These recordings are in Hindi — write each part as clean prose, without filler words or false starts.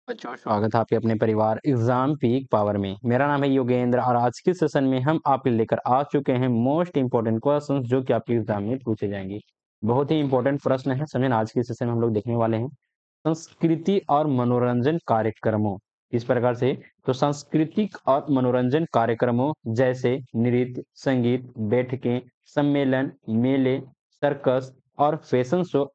बच्चों स्वागत है आपके अपने परिवार एग्जाम पीक पावर में। मेरा नाम है योगेंद्र और आज के सेशन में हम आपके लेकर आ चुके हैं मोस्ट इंपोर्टेंट क्वेश्चंस जो कि आपके एग्जाम में पूछे जाएंगे। बहुत ही इंपॉर्टेंट प्रश्न है, समझे ना। आज के सेशन में हम लोग देखने वाले हैं संस्कृति और मनोरंजन कार्यक्रमों। इस प्रकार से तो सांस्कृतिक और मनोरंजन कार्यक्रमों जैसे नृत्य, संगीत, बैठकें, सम्मेलन, मेले, सर्कस और फैशन शो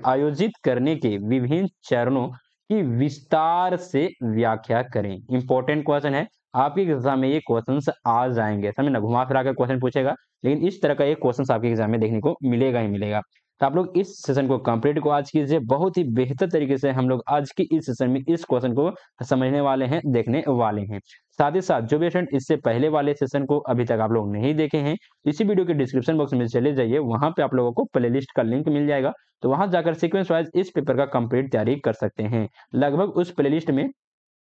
आयोजित करने के विभिन्न चरणों की विस्तार से व्याख्या करें। इंपॉर्टेंट क्वेश्चन है, आपके एग्जाम में ये क्वेश्चंस आ जाएंगे, समझे ना। घुमा फिरा कर क्वेश्चन पूछेगा, लेकिन इस तरह का एक क्वेश्चन आपके एग्जाम में देखने को मिलेगा ही मिलेगा। तो आप लोग इस सेशन को कंप्लीट को आज कीजिए। बहुत ही बेहतर तरीके से हम लोग आज की इस सेशन में इस क्वेश्चन को समझने वाले हैं, देखने वाले हैं। साथ ही साथ जो भी स्टूडेंट इससे पहले वाले सेशन को अभी तक आप लोग नहीं देखे हैं, इसी वीडियो के डिस्क्रिप्शन बॉक्स में चले जाइए, वहां पे आप लोगों को प्लेलिस्ट का लिंक मिल जाएगा। तो वहां जाकर सीक्वेंस वाइज इस पेपर का कंप्लीट तैयारी कर सकते हैं। लगभग उस प्लेलिस्ट में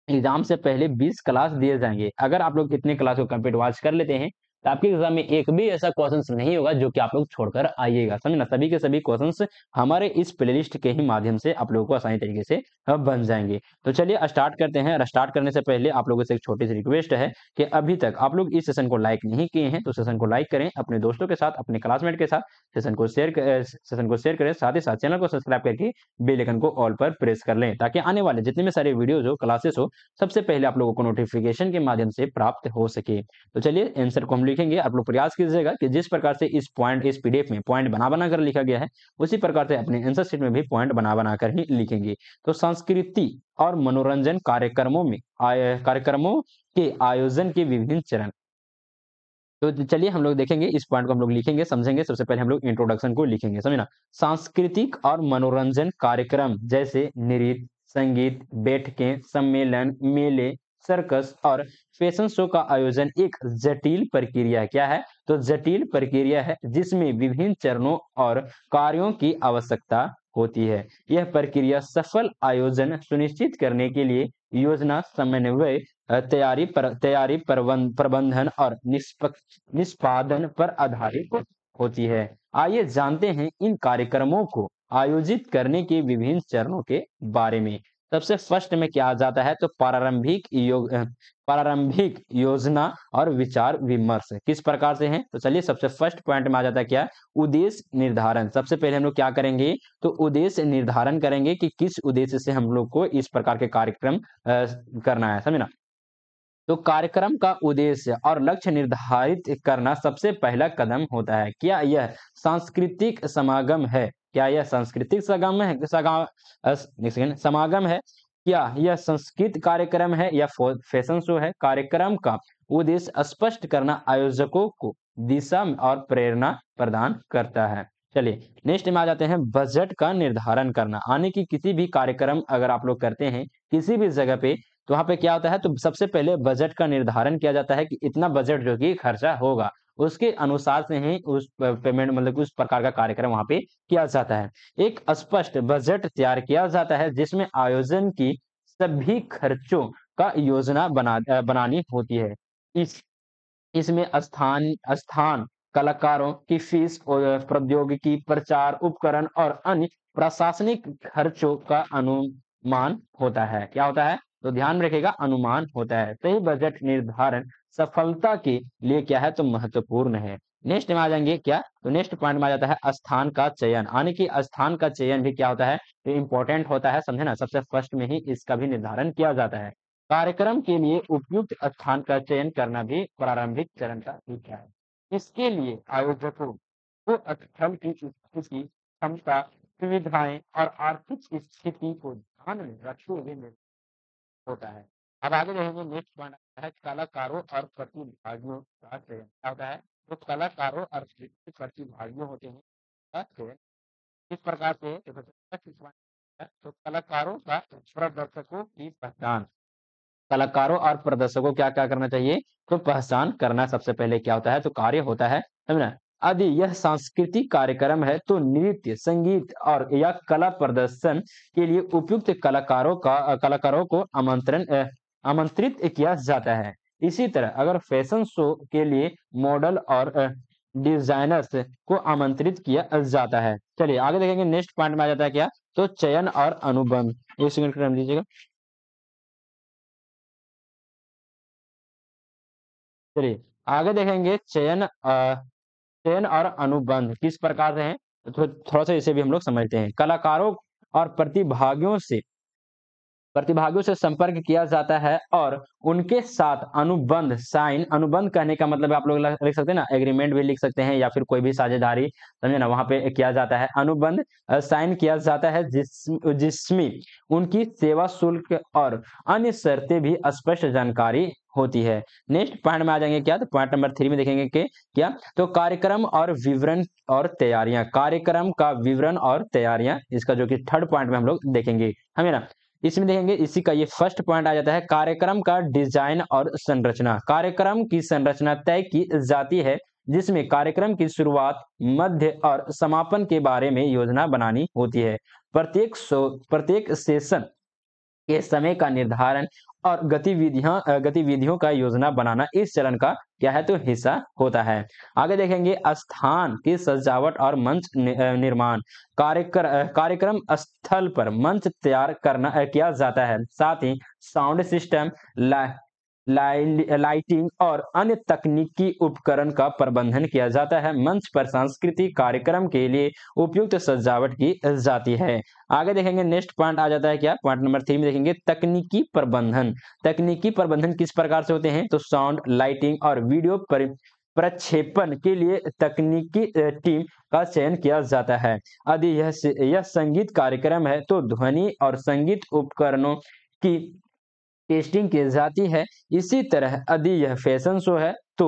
एग्जाम से पहले 20 क्लास दिए जाएंगे। अगर आप लोग इतने क्लास को कंप्लीट वॉच कर लेते हैं तो आपके एग्जाम में एक भी ऐसा क्वेश्चंस नहीं होगा जो कि आप लोग छोड़कर आइएगा, समझना। सभी के सभी क्वेश्चंस हमारे इस प्लेलिस्ट के ही माध्यम से आप लोगों को आसानी तरीके से बन जाएंगे। तो चलिए स्टार्ट करते हैं। और स्टार्ट करने से पहले आप लोगों से एक छोटी सी रिक्वेस्ट है कि अभी तक आप लोग इस सेशन को लाइक नहीं किए हैं तो सेशन को लाइक करें, अपने दोस्तों के साथ, अपने क्लासमेट के साथ सेशन को शेयर करें। साथ ही साथ चैनल को सब्सक्राइब करके बेल आइकन को ऑल पर प्रेस कर लें, ताकि आने वाले जितने भी सारे वीडियोज हो, क्लासेस हो, सबसे पहले आप लोगों को नोटिफिकेशन के माध्यम से प्राप्त हो सके। तो चलिए आंसर को हम लिखेंगे। आप लोग प्रयास कीजिएगा कि जिस प्रकार से इस पीडीएफ में पॉइंट बना कर लिखा गया है, उसी प्रकार से अपने आंसर शीट में भी पॉइंट बना कर ही लिखेंगे। तो संस्कृति और मनोरंजन कार्यक्रमों के आयोजन के विभिन्न चरण। तो चलिए हम लोग देखेंगे, इस पॉइंट को हम लोग लिखेंगे, समझेंगे। सबसे पहले हम लोग इंट्रोडक्शन को लिखेंगे, समझे ना। सांस्कृतिक और मनोरंजन कार्यक्रम जैसे नृत्य, संगीत, बैठकें, सम्मेलन, मेले, सर्कस और फैशन शो का आयोजन एक जटिल प्रक्रिया है। क्या है? तो जटिल प्रक्रिया है जिसमें विभिन्न चरणों और कार्यों की आवश्यकता होती है। यह प्रक्रिया सफल आयोजन सुनिश्चित करने के लिए योजना, समन्वय, तैयारी, प्रबंधन और निष्पादन पर आधारित होती है। आइए जानते हैं इन कार्यक्रमों को आयोजित करने के विभिन्न चरणों के बारे में। सबसे फर्स्ट में क्या आ जाता है? तो प्रारंभिक योजना और विचार विमर्श किस प्रकार से है? तो चलिए सबसे फर्स्ट पॉइंट में आ जाता है क्या? उद्देश्य निर्धारण। सबसे पहले हम लोग क्या करेंगे? तो उद्देश्य निर्धारण करेंगे कि किस उद्देश्य से हम लोग को इस प्रकार के कार्यक्रम करना है, समझे ना। तो कार्यक्रम का उद्देश्य और लक्ष्य निर्धारित करना सबसे पहला कदम होता है। क्या यह सांस्कृतिक समागम है? क्या यह सांस्कृतिक समागम है? क्या यह संस्कृत कार्यक्रम है या फैशन शो है? कार्यक्रम का उद्देश्य स्पष्ट करना आयोजकों को दिशा और प्रेरणा प्रदान करता है। चलिए नेक्स्ट में आ जाते हैं, बजट का निर्धारण करना। आने की किसी भी कार्यक्रम अगर आप लोग करते हैं किसी भी जगह पे, तो वहाँ पे क्या होता है? तो सबसे पहले बजट का निर्धारण किया जाता है कि इतना बजट जो कि खर्चा होगा, उसके अनुसार से ही उस पेमेंट मतलब उस प्रकार का कार्यक्रम वहाँ पे किया जाता है। एक स्पष्ट बजट तैयार किया जाता है जिसमें आयोजन की सभी खर्चों का योजना बनानी होती है। इस इसमें स्थान, कलाकारों की फीस और प्रौद्योगिकी, प्रचार उपकरण और अन्य प्रशासनिक खर्चों का अनुमान होता है। क्या होता है? तो ध्यान में रखिएगा, अनुमान होता है। सही बजट निर्धारण सफलता के लिए क्या है? तो महत्वपूर्ण है। नेक्स्ट में आ जाएंगे क्या? तो नेक्स्ट पॉइंट में आ जाता है स्थान का चयन। आने की स्थान का चयन भी क्या होता है? तो इम्पोर्टेंट होता है, समझे ना। सबसे फर्स्ट में ही इसका भी निर्धारण किया जाता है। कार्यक्रम के लिए उपयुक्त स्थान का चयन करना भी प्रारंभिक चरण का हिस्सा है। इसके लिए आयोजकों को स्थल की स्थिति, क्षमता, सुविधाएं और आर्थिक स्थिति को ध्यान में रखते हुए निर्णय होता है। अब आगे रहेंगे, नेक्स्ट पॉइंट आता है कलाकारों और प्रतिभागियों का चयन। क्या होता है? तो कलाकारों और प्रतिभागियों होते हैं का चयन किस प्रकार से? तो कलाकारों का प्रदर्शकों की पहचान। कलाकारों और प्रदर्शकों को क्या-क्या करना चाहिए? तो पहचान करना सबसे पहले क्या होता है? तो कार्य होता है, समझना। यदि यह सांस्कृतिक कार्यक्रम है तो नृत्य, संगीत और या कला प्रदर्शन के लिए उपयुक्त कलाकारों को आमंत्रित किया जाता है। इसी तरह अगर फैशन शो के लिए मॉडल और डिजाइनर्स को आमंत्रित किया जाता है। चलिए आगे देखेंगे, नेक्स्ट पॉइंट में आ जाता है क्या? तो चयन और अनुबंध, एक सेकंड टाइम दीजिएगा। चलिए आगे देखेंगे चयन और अनुबंध किस प्रकार से हैं, तो थोड़ा सा इसे भी हम लोग समझते हैं। कलाकारों और प्रतिभागियों से संपर्क किया जाता है और उनके साथ अनुबंध साइन, अनुबंध कहने का मतलब आप लोग लिख सकते हैं ना, एग्रीमेंट भी लिख सकते हैं या फिर कोई भी साझेदारी, समझे ना, वहां पे किया जाता है। अनुबंध साइन किया जाता है जिसमें उनकी सेवा शुल्क और अन्य शर्तें भी स्पष्ट जानकारी होती है। नेक्स्ट पॉइंट में आ जाएंगे क्या, तो पॉइंट नंबर 3 में देखेंगे कि क्या, तो कार्यक्रम और विवरण और तैयारियां, कार्यक्रम का विवरण और तैयारियां, इसका जो कि थर्ड पॉइंट में हम लोग देखेंगे, हमें ना इसमें देखेंगे। इसी का ये फर्स्ट पॉइंट आ जाता है, कार्यक्रम का डिजाइन और संरचना। कार्यक्रम की संरचना तय की जाती है जिसमें कार्यक्रम की शुरुआत, मध्य और समापन के बारे में योजना बनानी होती है। प्रत्येक सेशन के समय का निर्धारण और गतिविधियों का योजना बनाना इस चरण का क्या है, तो हिस्सा होता है। आगे देखेंगे स्थान की सजावट और मंच निर्माण। कार्यक्रम स्थल पर मंच तैयार किया जाता है, साथ ही साउंड सिस्टम, लाइटिंग और अन्य तकनीकी उपकरण का प्रबंधन किया जाता है। मंच पर सांस्कृतिक कार्यक्रम के लिए उपयुक्त सजावट की जाती है। आगे देखेंगे नेक्स्ट पॉइंट आ जाता है क्या, पॉइंट नंबर 3 में देखेंगे तकनीकी प्रबंधन। तकनीकी प्रबंधन किस प्रकार से होते हैं, तो साउंड, लाइटिंग और वीडियो प्रक्षेपण के लिए तकनीकी टीम का चयन किया जाता है। यदि यह संगीत कार्यक्रम है तो ध्वनि और संगीत उपकरणों की टेस्टिंग की जाती है। इसी तरह यदि यह फैशन शो है तो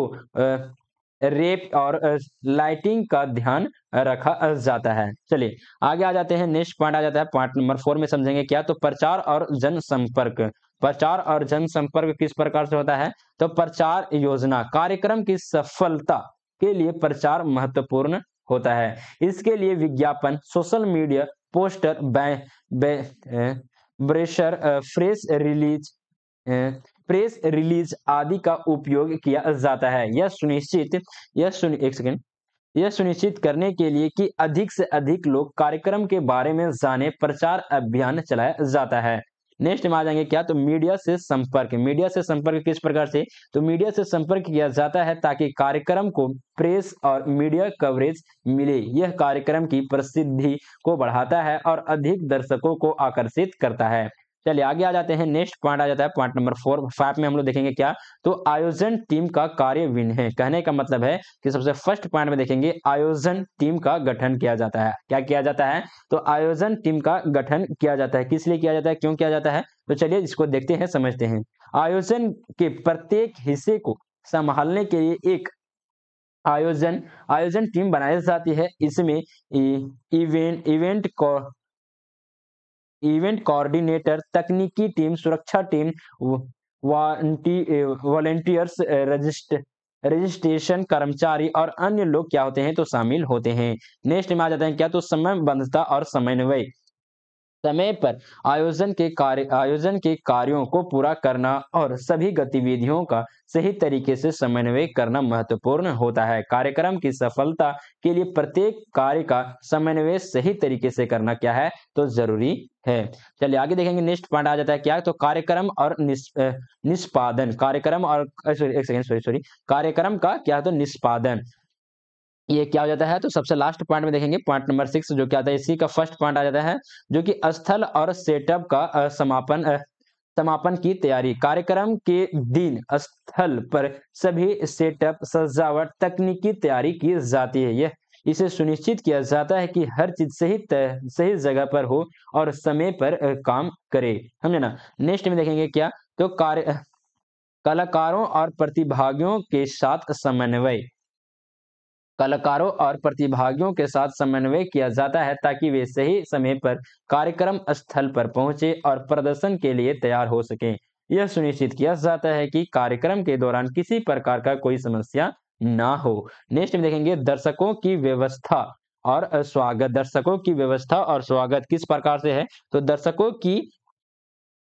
रेप और लाइटिंग का ध्यान रखा जाता है। चलिए आगे आ जाते हैं, नेक्स्ट पॉइंट आ जाता है, पॉइंट नंबर 4 में समझेंगे क्या, तो प्रचार और जनसंपर्क। प्रचार और जनसंपर्क किस प्रकार से होता है, तो प्रचार योजना, कार्यक्रम की सफलता के लिए प्रचार महत्वपूर्ण होता है। इसके लिए विज्ञापन, social media poster, brochure, press release आदि का उपयोग किया जाता है। यह सुनिश्चित करने के लिए कि अधिक से अधिक लोग कार्यक्रम के बारे में जाने, प्रचार अभियान चलाया जाता है। नेक्स्ट में आ जाएंगे क्या, तो मीडिया से संपर्क। मीडिया से संपर्क किस प्रकार से, तो मीडिया से संपर्क किया जाता है ताकि कार्यक्रम को प्रेस और मीडिया कवरेज मिले। यह कार्यक्रम की प्रसिद्धि को बढ़ाता है और अधिक दर्शकों को आकर्षित करता है। चलिए आगे आ जाते हैं, नेक्स्ट पॉइंट आ जाता है पॉइंट नंबर 5 में हम लोग देखेंगे क्या, तो आयोजन टीम का कार्य विन्यास। कहने का मतलब है कि सबसे फर्स्ट पॉइंट में देखेंगे आयोजन टीम का गठन किया जाता है। क्या किया जाता है, तो आयोजन टीम का गठन किया जाता है। किस लिए किया जाता है, क्यों किया जाता है, तो चलिए इसको देखते हैं, समझते हैं। आयोजन के प्रत्येक हिस्से को संभालने के लिए एक आयोजन टीम बनाई जाती है। इसमें इवेंट कोऑर्डिनेटर, तकनीकी टीम, सुरक्षा टीम, वॉलंटियर्स, रजिस्ट्रेशन कर्मचारी और अन्य लोग क्या होते हैं, तो शामिल होते हैं। नेक्स्ट में आ जाते हैं क्या, तो समयबद्धता और समन्वय। समय पर आयोजन के कार्यों को पूरा करना और सभी गतिविधियों का सही तरीके से समन्वय करना महत्वपूर्ण होता है। कार्यक्रम की सफलता के लिए प्रत्येक कार्य का समन्वय सही तरीके से करना क्या है, तो जरूरी है। चलिए आगे देखेंगे, नेक्स्ट पॉइंट आ जाता है क्या, तो कार्यक्रम और निष्पादन। कार्यक्रम और एक सेकंड, सॉरी, कार्यक्रम का क्या है, तो निष्पादन ये क्या हो जाता है, तो सबसे लास्ट पॉइंट में देखेंगे पॉइंट नंबर 6 जो क्या आता है, इसी का फर्स्ट पॉइंट आ जाता है जो कि स्थल और सेटअप का समापन की तैयारी। कार्यक्रम के दिन स्थल पर सभी सेटअप, सजावट, तकनीकी तैयारी की जाती है। यह इसे सुनिश्चित किया जाता है कि हर चीज सही जगह पर हो और समय पर काम करे, समझे ना। नेक्स्ट में देखेंगे क्या, तो कलाकारों और प्रतिभागियों के साथ समन्वय। कलाकारों और प्रतिभागियों के साथ समन्वय किया जाता है ताकि वे सही समय पर कार्यक्रम स्थल पर पहुंचे और प्रदर्शन के लिए तैयार हो सकें। यह सुनिश्चित किया जाता है कि कार्यक्रम के दौरान किसी प्रकार का कोई समस्या ना हो। नेक्स्ट में देखेंगे दर्शकों की व्यवस्था और स्वागत। दर्शकों की व्यवस्था और स्वागत किस प्रकार से है, तो दर्शकों की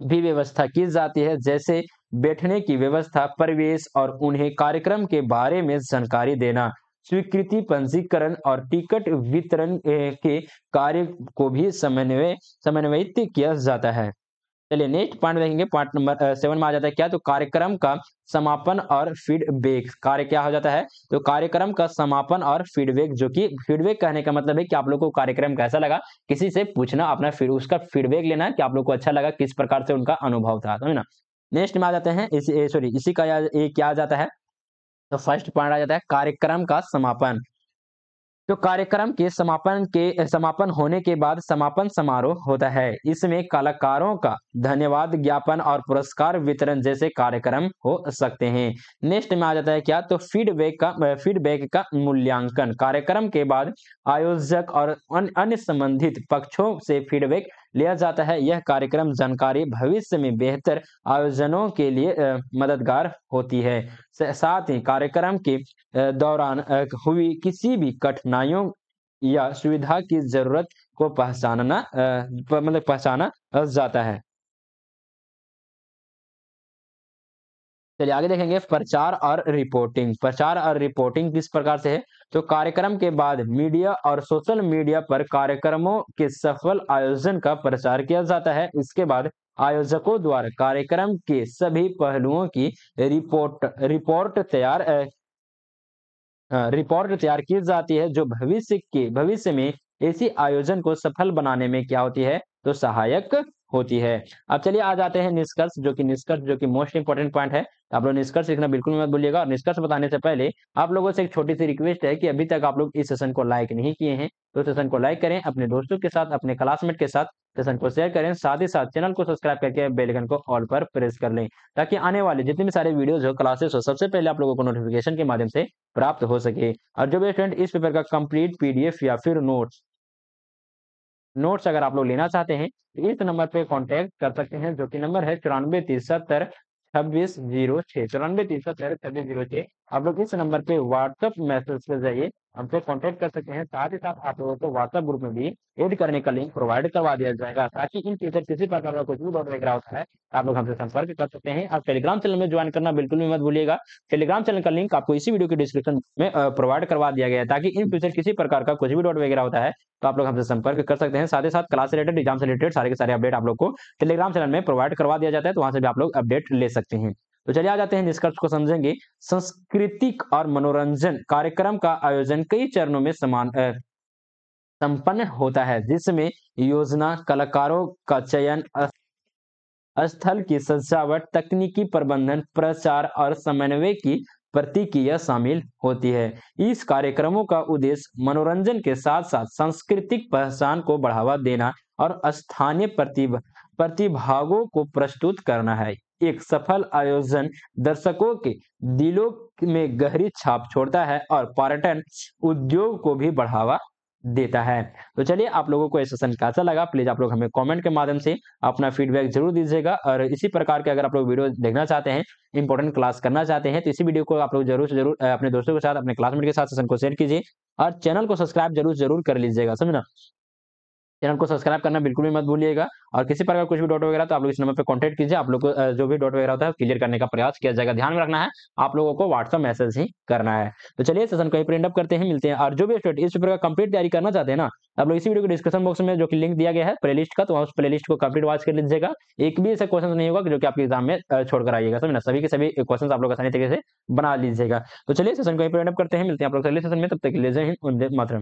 भी व्यवस्था की जाती है, जैसे बैठने की व्यवस्था, परिवेश और उन्हें कार्यक्रम के बारे में जानकारी देना। स्वीकृति, पंजीकरण और टिकट वितरण के कार्य को भी समन्वयित किया जाता है। चलिए नेक्स्ट पॉइंट देखेंगे, पॉइंट नंबर 7 में आ जाता है क्या, तो कार्यक्रम का समापन और फीडबैक। कार्य क्या हो जाता है, तो कार्यक्रम का समापन और फीडबैक, जो कि फीडबैक कहने का मतलब है कि आप लोग को कार्यक्रम कैसा लगा, किसी से पूछना, अपना उसका फीडबैक लेना कि आप लोग को अच्छा लगा, किस प्रकार से उनका अनुभव था, समझ ना। नेक्स्ट में आ जाते हैं इसी का ये क्या आ जाता है, तो फर्स्ट पॉइंट आ जाता है कार्यक्रम का समापन। तो कार्यक्रम के समापन होने के बाद समापन समारोह होता है। इसमें कलाकारों का धन्यवाद ज्ञापन और पुरस्कार वितरण जैसे कार्यक्रम हो सकते हैं। नेक्स्ट में आ जाता है क्या, तो फीडबैक का मूल्यांकन। कार्यक्रम के बाद आयोजक और अन्य संबंधित पक्षों से फीडबैक लिया जाता है। यह कार्यक्रम जानकारी भविष्य में बेहतर आयोजनों के लिए मददगार होती है। साथ ही कार्यक्रम के दौरान हुई किसी भी कठिनाइयों या सुविधा की जरूरत को पहचाना जाता है। चलिए आगे देखेंगे, प्रचार और रिपोर्टिंग। प्रचार और रिपोर्टिंग किस प्रकार से है, तो कार्यक्रम के बाद मीडिया और सोशल मीडिया पर कार्यक्रमों के सफल आयोजन का प्रचार किया जाता है। इसके बाद आयोजकों द्वारा कार्यक्रम के सभी पहलुओं की रिपोर्ट तैयार की जाती है, जो भविष्य में इसी आयोजन को सफल बनाने में क्या होती है, तो सहायक होती है। अब चलिए आ जाते हैं निष्कर्ष, जो कि मोस्ट इंपोर्टेंट पॉइंट है। आप लोग निष्कर्ष लिखना बिल्कुल मत भूलिएगा, और निष्कर्ष बताने से पहले आप लोगों से एक छोटी सी रिक्वेस्ट है कि अभी तक आप लोग इस सेशन को लाइक नहीं किए हैं, तो सेशन को लाइक करें, अपने दोस्तों के साथ, अपने क्लासमेट के साथ सेशन को शेयर करें, साथ ही साथ चैनल को सब्सक्राइब करके बेल आइकन को ऑल पर प्रेस कर लें, ताकि आने वाले जितने भी सारे वीडियोज हो, क्लासेस हो, सबसे पहले आप लोगों को नोटिफिकेशन के माध्यम से प्राप्त हो सके। और जो भी स्टूडेंट इस पेपर का कंप्लीट पीडीएफ या फिर नोट्स अगर आप लोग लेना चाहते हैं, तो इस नंबर पे कांटेक्ट कर सकते हैं, जो कि नंबर है 94 73 26 06, 94 73 26 06। आप लोग इस नंबर पे व्हाट्सएप मैसेज पे जाइए, हमसे कांटेक्ट कर सकते हैं। साथ ही साथ आप लोगों को व्हाट्सएप ग्रुप में भी ऐड करने का लिंक प्रोवाइड करवा दिया जाएगा, ताकि इन फ्यूचर किसी प्रकार का कुछ भी डाउट वगैरह होता है, आप लोग हमसे संपर्क कर सकते हैं। आप टेलीग्राम चैनल में ज्वाइन करना बिल्कुल भी मत भूलिएगा। टेलीग्राम चैनल का लिंक आपको इसी वीडियो के डिस्क्रिप्शन में प्रोवाइड करवा दिया गया है, ताकि इन फ्यूचर किसी प्रकार का कुछ भी डाउट वगैरह होता है, तो आप लोग हमसे संपर्क कर सकते हैं। साथ ही साथ क्लास से रिलेटेड, एग्जाम से रिलेटेड सारे के सारे अपडेट आप लोग को टेलीग्राम चैनल में प्रोवाइड करवा दिया जाता है, तो वहां से भी आप लोग अपडेट ले सकते हैं। तो चलिए आ जाते हैं निष्कर्ष को समझेंगे। सांस्कृतिक और मनोरंजन कार्यक्रम का आयोजन कई चरणों में संपन्न होता है, जिसमें योजना, कलाकारों का चयन, स्थल की सजावट, तकनीकी प्रबंधन, प्रचार और समन्वय की प्रतिक्रिया शामिल होती है। इस कार्यक्रमों का उद्देश्य मनोरंजन के साथ साथ सांस्कृतिक पहचान को बढ़ावा देना और स्थानीय प्रतिभागों को प्रस्तुत करना है। एक सफल आयोजन दर्शकों के दिलों में गहरी छाप छोड़ता है और पर्यटन उद्योग को भी बढ़ावा देता है। तो चलिए आप लोगों को ये सेशन कैसा लगा, प्लीज आप लोग हमें कमेंट के माध्यम से अपना फीडबैक जरूर दीजिएगा। और इसी प्रकार के अगर आप लोग वीडियो देखना चाहते हैं, इंपॉर्टेंट क्लास करना चाहते हैं, तो इसी वीडियो को आप लोग जरूर से जरूर अपने दोस्तों के साथ, अपने क्लासमेट के साथ सेशन को शेयर कीजिए, और चैनल को सब्सक्राइब जरूर कर लीजिएगा, समझना। चैनल को सब्सक्राइब करना बिल्कुल भी मत भूलिएगा। और किसी प्रकार कुछ भी डाउट वगैरह, तो आप लोग इस नंबर पे कांटेक्ट कीजिए, आप लोग को जो भी डाउट वगैरह होता है क्लियर करने का प्रयास किया जाएगा। ध्यान में रखना है, आप लोगों को व्हाट्सएप मैसेज ही करना है। तो चलिए सेशन को यहीं पर एंड अप करते हैं, मिलते हैं। और जो भी स्टूडेंट इस पेपर का कंप्लीट तैयारी करना चाहते हैं ना, आप लोग इसी वीडियो के डिस्क्रिप्शन बॉक्स में जो कि लिंक दिया गया है प्लेलिस्ट का, तो उस प्लेलिस्ट को कंप्लीट वॉच कर लीजिएगा। एक भी ऐसा क्वेश्चन नहीं होगा जो कि आपके एग्जाम में छोड़ कर आइएगा, समझना। सभी के सभी क्वेश्चन आप लोग आसानी तरीके से बना लीजिएगा। तो चलिए सेशन को यहीं पर एंड अप करते हैं, मिलते हैं आप लोग अगले सेशन में। तब तक के लिए जय हिंद, वंदे मातरम।